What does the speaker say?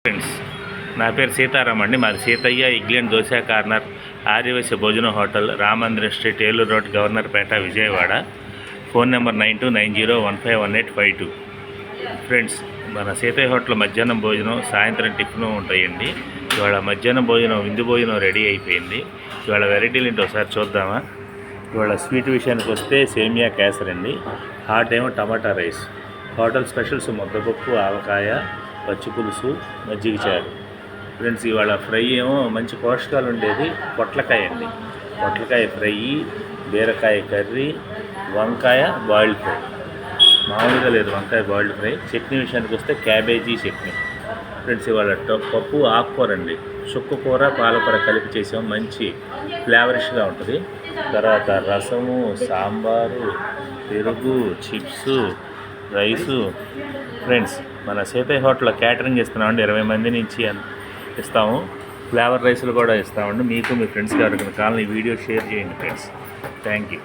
Friends, నా పేరు సీతారాం అండి. మాది సీతయ్య ఇడ్లీ అండ్ దోశ కార్నర్, ఆర్యవైశ్య భోజనం hotel, Ramandiram street, Eluru road, Governorpet, Vijayawada. Phone number 9290151852. Friends, మన సీతయ్య హోటల్ మధ్యాహ్నం భోజనం, సాయంత్రం టిఫిన్ ఉంటాయండి. ఇవాళ మధ్యాహ్నం భోజనం, విందు భోజనం రెడీ అయిపోయింది. ఇవాళ వెరైటీలు ఏంటో ఒకసారి చూద్దామా. ఇవాళ స్వీట్ విషయానికి వస్తే సేమియా కేసరి అండి. హాట్ ఏమో టమాటా రైస్. హోటల్ స్పెషల్స్ ముద్దపప్పు, ఆవకాయ, పచ్చి పులుసు, మజ్జిగ చారు. ఫ్రెండ్స్, ఇవాళ ఫ్రై ఏమో మంచి పోషకాలు ఉండేది పొట్లకాయ అండి. పొట్లకాయ ఫ్రై, బీరకాయ కర్రీ, వంకాయ బాయిల్డ్ ఫ్రై. మామూలుగా లేదు వంకాయ బాయిల్డ్ ఫ్రై. చట్నీ విషయానికి వస్తే క్యాబేజీ చట్నీ. ఫ్రెండ్స్, ఇవాళ పప్పు ఆకుకూర అండి. చుక్కకూర పాలకూర కలిపి చేసాం, మంచి ఫ్లేవరిష్గా ఉంటుంది. తర్వాత రసము, సాంబారు, పెరుగు, చిప్స్, రైసు. ఫ్రెండ్స్, మన సీతయ్య హోటల్లో క్యాటరింగ్ ఇస్తున్నామండి. 20 మంది నుంచి ఇస్తాము. ఫ్లేవర్ రైసులు కూడా ఇస్తామండి. మీకు మీ ఫ్రెండ్స్కి ఎవరికైనా కావాలని ఈ వీడియో షేర్ చేయండి ఫ్రెండ్స్. Thank you.